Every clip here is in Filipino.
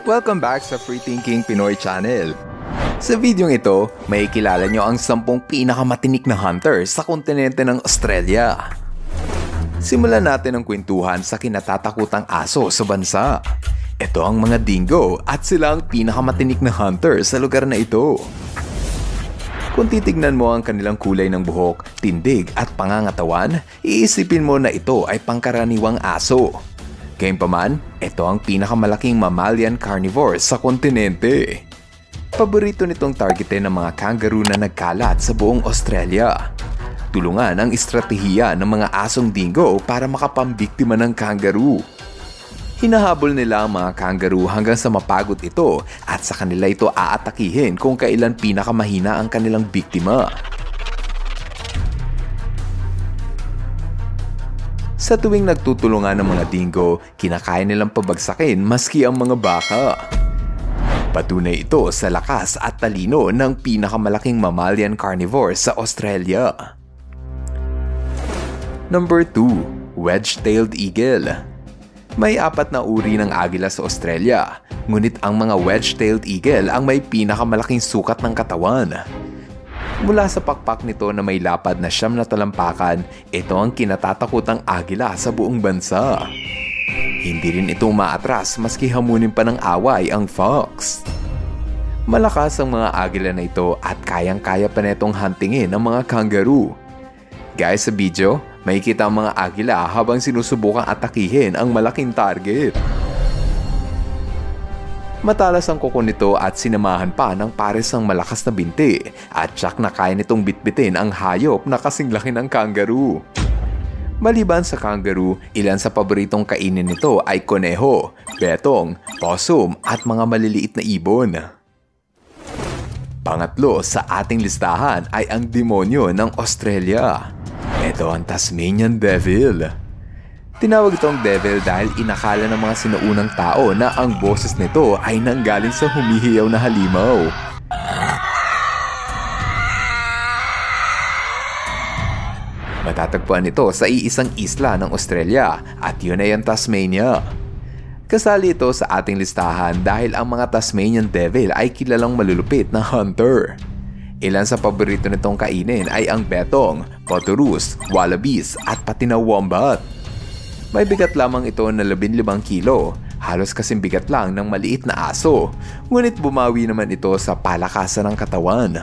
Welcome back sa Free Thinking Pinoy Channel. Sa videong ito, may kilala nyo ang 10 pinakamatinik na hunter sa kontinente ng Australia. Simulan natin ang kwentuhan sa kinatatakutang aso sa bansa. Ito ang mga dingo at sila ang pinakamatinik na hunter sa lugar na ito. Kung titignan mo ang kanilang kulay ng buhok, tindig at pangangatawan, iisipin mo na ito ay pangkaraniwang aso. Gayunpaman, ito ang pinakamalaking mammalian carnivore sa kontinente. Paborito nitong targetin ng mga kangaroo na nagkalat sa buong Australia. Tulungan ang estratehiya ng mga asong dingo para makapambiktima ng kangaroo. Hinahabol nila ang mga kangaroo hanggang sa mapagod ito at sa kanila ito aatakihin kung kailan pinakamahina ang kanilang biktima. Sa tuwing nagtutulungan ng mga dingo, kinakaya nilang pabagsakin maski ang mga baka. Patunay ito sa lakas at talino ng pinakamalaking mammalian carnivore sa Australia. Number 2. Wedge-tailed eagle. May 4 na uri ng agila sa Australia, ngunit ang mga wedge-tailed eagle ang may pinakamalaking sukat ng katawan. Mula sa pakpak nito na may lapad na 9 na talampakan, ito ang kinatatakutang agila sa buong bansa. Hindi rin ito umaatras maski hamunin pa ng away ang fox. Malakas ang mga agila na ito at kayang-kaya pa netong huntingin ang mga kangaroo. Guys, sa video, makikita ang mga agila habang sinusubukang atakihin ang malaking target. Matalas ang kuko nito at sinamahan pa ng pares ng malakas na binti at tsak na kaya nitong bitbitin ang hayop na kasing laki ng kangaroo. Maliban sa kangaroo, ilan sa paboritong kainin nito ay koneho, betong, possum at mga maliliit na ibon. Pangatlo sa ating listahan ay ang demonyo ng Australia. Ito ang Tasmanian Devil. Tinawag itong devil dahil inakala ng mga sinaunang tao na ang boses nito ay nanggaling sa humihiyaw na halimaw. Matatagpuan ito sa iisang isla ng Australia at yun ay ang Tasmania. Kasali ito sa ating listahan dahil ang mga Tasmanian Devil ay kilalang malulupit na hunter. Ilan sa paborito nitong kainin ay ang betong, potorus, wallabies at pati na wombat. May bigat lamang ito na 15 kilo, halos kasing bigat lang ng maliit na aso, ngunit bumawi naman ito sa palakasan ng katawan.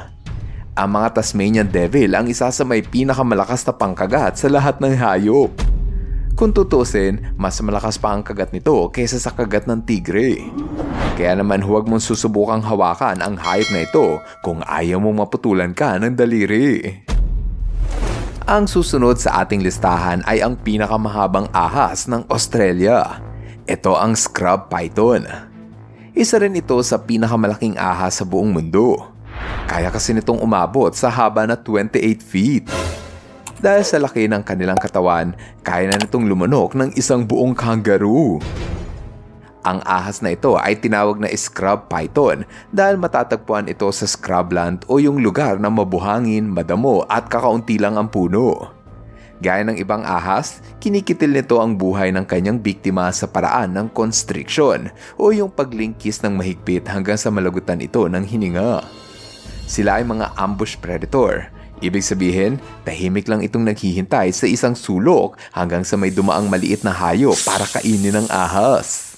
Ang mga Tasmanian Devil ang isa sa may pinakamalakas na pangkagat sa lahat ng hayop. Kung tutusin, mas malakas pa ang kagat nito kaysa sa kagat ng tigre. Kaya naman huwag mong susubukang hawakan ang hayop na ito kung ayaw mong maputulan ka ng daliri. Ang susunod sa ating listahan ay ang pinakamahabang ahas ng Australia. Ito ang scrub python. Isa rin ito sa pinakamalaking ahas sa buong mundo. Kaya kasi nitong umabot sa haba na 28 feet. Dahil sa laki ng kanilang katawan, kaya na nitong lumanok ng isang buong kangaroo. Ang ahas na ito ay tinawag na scrub python dahil matatagpuan ito sa scrubland o yung lugar na mabuhangin, madamo at kakaunti lang ang puno. Gaya ng ibang ahas, kinikitil nito ang buhay ng kanyang biktima sa paraan ng constriction o yung paglingkis ng mahigpit hanggang sa malagutan ito ng hininga. Sila ay mga ambush predator. Ibig sabihin, tahimik lang itong naghihintay sa isang sulok hanggang sa may dumaang maliit na hayop para kainin ng ahas.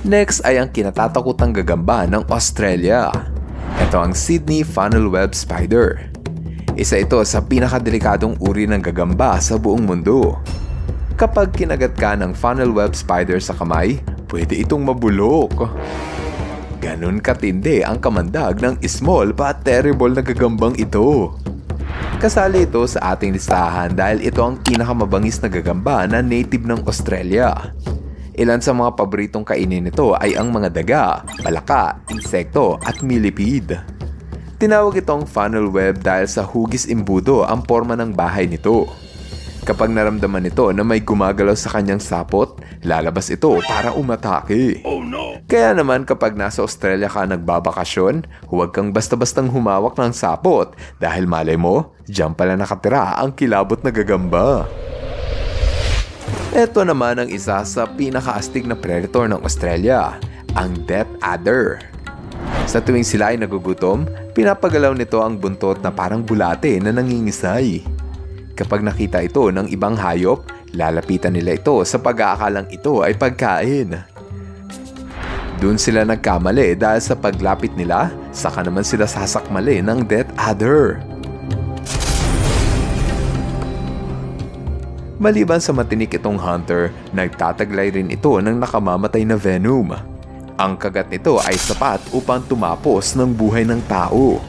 Next ay ang kinatatakutang gagamba ng Australia. Ito ang Sydney funnel web spider. Isa ito sa pinakadelikadong uri ng gagamba sa buong mundo. Kapag kinagat ka ng funnel web spider sa kamay, pwede itong mabulok. Ganun katindi ang kamandag ng small but terrible na gagambang ito. Kasali ito sa ating listahan dahil ito ang pinakamabangis na gagamba na native ng Australia. Ilan sa mga paboritong kainin nito ay ang mga daga, palaka, insekto at millipede. Tinawag itong funnel web dahil sa hugis imbudo ang forma ng bahay nito. Kapag naramdaman nito na may gumagalaw sa kanyang sapot, lalabas ito para umatake. Oh no! Kaya naman kapag nasa Australia ka nagbabakasyon, huwag kang basta-bastang humawak ng sapot dahil malay mo, diyan pala nakatira ang kilabot na gagamba. Ito naman ang isa sa pinakaastig na predator ng Australia, ang death adder. Sa tuwing sila ay nagugutom, pinapagalaw nito ang buntot na parang bulate na nangingisay. Kapag nakita ito ng ibang hayop, lalapitan nila ito sa pag-aakalang ito ay pagkain. Doon sila nagkamali dahil sa paglapit nila, saka naman sila sasakmali ng death adder. Maliban sa matinik itong hunter, nagtataglay rin ito ng nakamamatay na venom. Ang kagat nito ay sapat upang tumapos ng buhay ng tao.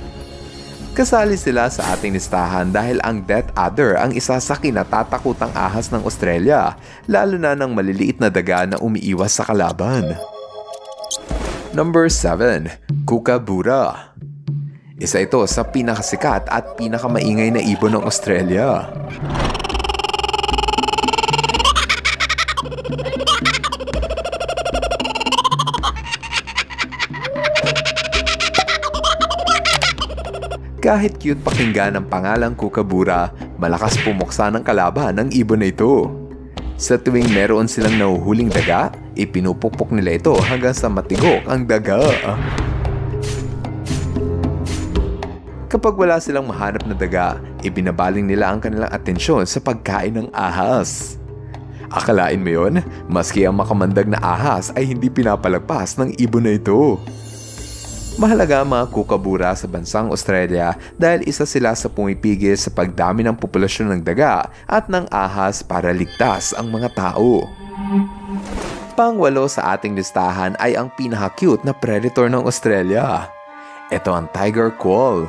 Kasali sila sa ating listahan dahil ang death adder ang isa sa kinatatakutang ahas ng Australia, lalo na ng maliliit na daga na umiiwas sa kalaban. Number 7. Kookaburra. Isa ito sa pinakasikat at pinakamaingay na ibon ng Australia. Kahit cute pakinggan ang pangalang Kookaburra, malakas pumuksa ng kalaban ng ibon na ito. Sa tuwing meron silang nahuhuling daga, ipinupukpok nila ito hanggang sa matigok ang daga. Kapag wala silang mahanap na daga, ibinabaling nila ang kanilang atensyon sa pagkain ng ahas. Akalain mo yun? Maski ang makamandag na ahas ay hindi pinapalagpas ng ibon na ito. Mahalaga ang mga kookaburra sa bansang Australia dahil isa sila sa pumipigil sa pagdami ng populasyon ng daga at ng ahas para ligtas ang mga tao. Pang-8 sa ating listahan ay ang pinaka-cute na predator ng Australia. Ito ang tiger quoll.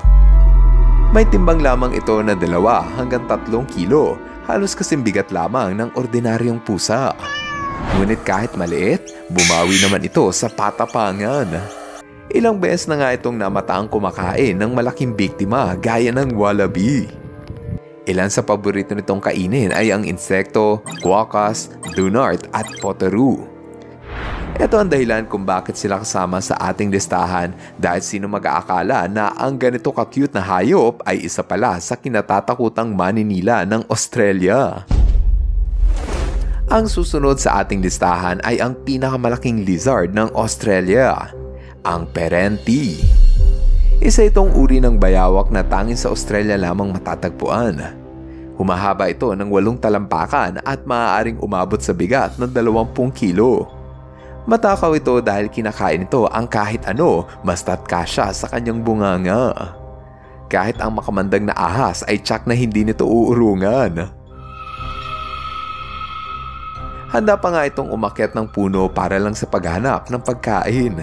May timbang lamang ito na 2 hanggang 3 kilo, halos kasing bigat lamang ng ordinaryong pusa. Ngunit kahit maliit, bumawi naman ito sa patapangan. Ilang beses na nga itong namataang kumakain ng malaking biktima gaya ng wallaby. Ilan sa paborito nitong kainin ay ang insekto, quokkas, dunart at potoroo. Ito ang dahilan kung bakit sila kasama sa ating listahan dahil sino mag-aakala na ang ganito ka-cute na hayop ay isa pala sa kinatatakutang maninila ng Australia. Ang susunod sa ating listahan ay ang pinakamalaking lizard ng Australia, ang Perenti. Isa itong uri ng bayawak na tanging sa Australia lamang matatagpuan. Humahaba ito ng 8 talampakan at maaaring umabot sa bigat ng 20 kilo. Matakaw ito dahil kinakain ito ang kahit ano basta't kasya sa kanyang bunganga. Kahit ang makamandag na ahas ay tiyak na hindi nito uurungan. Handa pa nga itong umakyat ng puno para lang sa paghanap ng pagkain.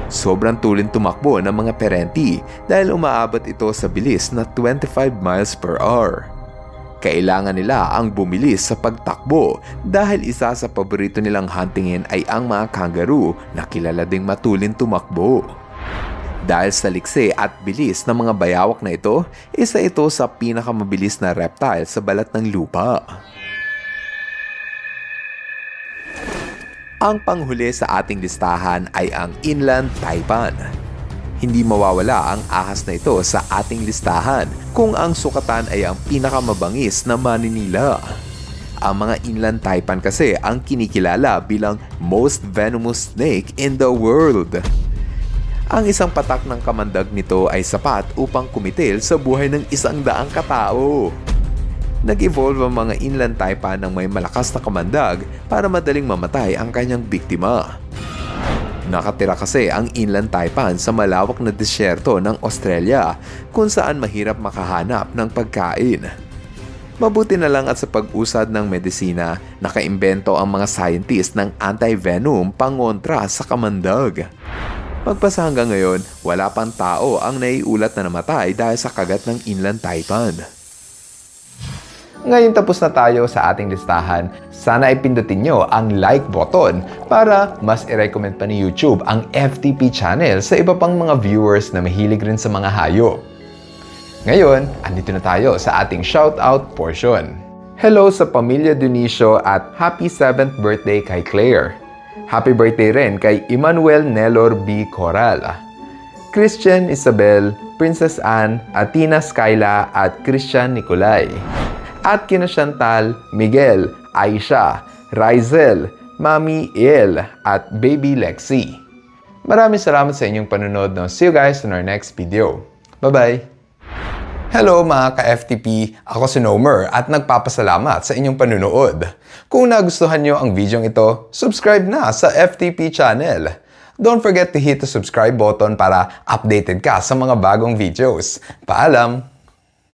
Sobrang tulin tumakbo ng mga Perenti dahil umaabot ito sa bilis na 25 miles per hour. Kailangan nila ang bumilis sa pagtakbo dahil isa sa paborito nilang huntingin ay ang mga kangaroo na kilala ding matulin tumakbo. Dahil sa liksi at bilis ng mga bayawak na ito, isa ito sa pinakamabilis na reptile sa balat ng lupa. Ang panghuli sa ating listahan ay ang inland taipan. Hindi mawawala ang ahas na ito sa ating listahan kung ang sukatan ay ang pinakamabangis na maninila. Ang mga inland taipan kasi ang kinikilala bilang most venomous snake in the world. Ang isang patak ng kamandag nito ay sapat upang kumitil sa buhay ng 100 katao. Nag-evolve ang mga inland taipan ng may malakas na kamandag para madaling mamatay ang kanyang biktima. Nakatira kasi ang inland taipan sa malawak na disyerto ng Australia kung saan mahirap makahanap ng pagkain. Mabuti na lang at sa pag-usad ng medisina, nakaimbento ang mga scientist ng anti-venom pangontra sa kamandag. Magpasa hanggang ngayon, wala pang tao ang naiulat na namatay dahil sa kagat ng inland taipan. Ngayon tapos na tayo sa ating listahan. Sana ay pindutin nyo ang like button para mas i-recommend pa ni YouTube ang FTP channel sa iba pang mga viewers na mahilig rin sa mga hayop. Ngayon, andito na tayo sa ating shoutout portion. Hello sa pamilya Dionisio at happy 7th birthday kay Claire. Happy birthday rin kay Emmanuel Nelor B. Coral, Christian Isabel, Princess Anne, Athena Skyla at Christian Nicolay. at kina Chantal, Miguel, Aisha, Rizel, Mami El, at Baby Lexi. Maraming salamat sa inyong panunod. See you guys in our next video. Bye-bye! Hello mga ka-FTP! Ako si Nomer at nagpapasalamat sa inyong panunood. Kung nagustuhan nyo ang video ito, subscribe na sa FTP channel. Don't forget to hit the subscribe button para updated ka sa mga bagong videos. Paalam!